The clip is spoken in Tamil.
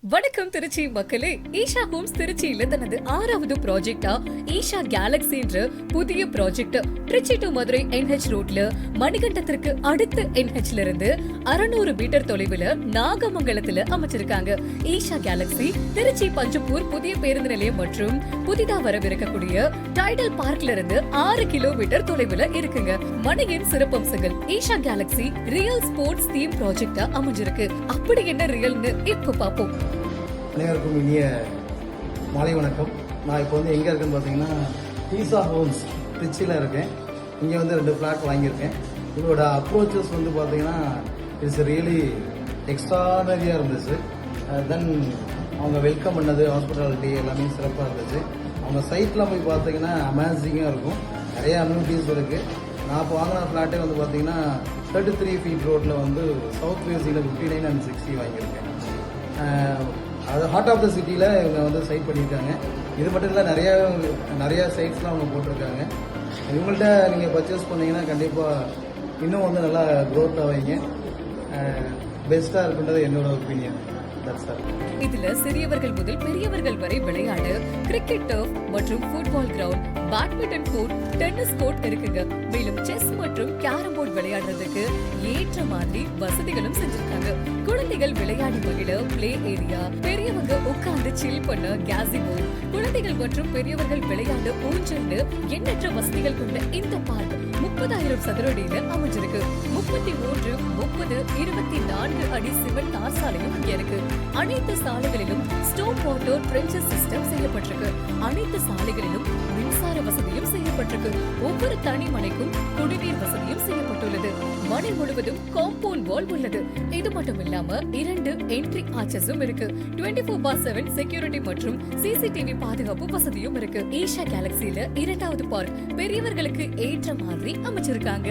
வணக்கம் திருச்சி மக்களே. ஈஷா ஹோம்ஸ் திருச்சியில தனது 6வது ப்ராஜெக்டா ஈஷா கேலக்சின்ற புதிய project Tiruchi to Madurai NH ரோட்ல மணிகண்டத்திற்கு அடுத்த NHல இருந்து 600 மீட்டர் தொலைவுல நாகமங்கலத்துல அமைச்சிருக்காங்க. ஈஷா கேலக்சி திருச்சி பஞ்சப்பூர் புதிய பேருந்து நிலையம் மற்றும் புதிதா வரவிருக்கக்கூடிய டைடல் பார்க்ல இருந்து 6 கிலோமீட்டர் தொலைவுல இருக்குங்க. மணியின் சிறப்பம்சங்கள் Isha galaxy real sports theme ப்ராஜெக்டா அமைஞ்சிருக்கு. அப்படி என்ன ரியல்னு இப்ப பாப்போம். அனைவருக்கும் இனிய மாலை வணக்கம். நான் இப்போ எங்கே இருக்கேன்னு பார்த்தீங்கன்னா ஈஷா ஹோம்ஸ் திருச்சியில் இருக்கேன். இங்கே 2 ஃப்ளாட் வாங்கியிருக்கேன். இதோட அப்ரோச்சஸ் பார்த்தீங்கன்னா இட்ஸ் ரியலி எக்ஸ்ட்ரானரியாக இருந்துச்சு. தென் அவங்க வெல்கம் பண்ணது ஹாஸ்பிட்டாலிட்டி எல்லாமே சிறப்பாக இருந்துச்சு. அவங்க சைட்லாம் போய் பார்த்தீங்கன்னா அமேசிங்காக இருக்கும். நிறைய அம்யூனிட்டிஸ் இருக்குது. நான் இப்போ வாங்கின ஃப்ளாட்டே பார்த்தீங்கன்னா 33 ஃபீட் ரோட்டில் சவுத் ஃபேஸில் 59 and 60 வாங்கியிருக்கேன். அது ஹார்ட் ஆஃப் த சிட்டியில் இவங்க சைட் பண்ணியிருக்காங்க. இது மட்டும் இல்லை, நிறையா சைட்ஸ்லாம் அவங்க போட்டிருக்காங்க. இவங்கள்ட்ட நீங்கள் பர்ச்சேஸ் பண்ணிங்கன்னா கண்டிப்பாக இன்னும் நல்லா க்ரோத் ஆவீங்க. பெஸ்ட்டாக இருக்குன்றது என்னோட ஒப்பீனியன். இதுல சிறியவர்கள் முதல் பெரியவர்கள் வரை விளையாட கிரிக்கெட் டர்ஃப் மற்றும் football ground, badminton court, tennis court இருக்குங்க. மேலும் செஸ் மற்றும் கேரம் போர்டு விளையாடுறதுக்கு ஏற்ற மாதிரி வசதிகளும் செஞ்சிருக்காங்க. குழந்தைகள் விளையாடி மகிழ பிளே ஏரியா, பெரியவங்க உட்கார்ந்து சில் பண்ண கேசினோ, குழந்தைகள் மற்றும் பெரியவர்கள் விளையாட ஊஞ்சல்னு எண்ணற்ற வசதிகள் கொண்ட இந்த பார்க் 30,000 சதுர அடியில அமைஞ்சிருக்கு. 33, 30, 24 அடி சிமெண்ட் தார் சாலையும் இங்க இருக்கு. அனைத்து சாலைகளிலும் ஸ்டோன் வாட்டர் ட்ரென்ச்சஸ் சிஸ்டம் செய்யப்பட்டிருக்கு. அனைத்து சாலைகளிலும் மின்சார வசதியும் செய்யப்பட்டிருக்கு. ஒவ்வொரு தனி மனைக்கும் குடிநீர் வசதியும் செய்யப்பட்டுள்ளது. மனை முழுவதும் காம்பவுண்ட் வால் உள்ளது. இது மட்டும் இல்லாம 2 என்ட்ரி ஆர்ச்சஸும் இருக்கு. 24/7 செக்யூரிட்டி மற்றும் CCTV பாதுகாப்பு வசதியும் இருக்கு. ஈஷா கேலக்சியில 2வது பார்க் பெரியவர்களுக்கு ஏற்ற மாதிரி அமைச்சிருக்காங்க.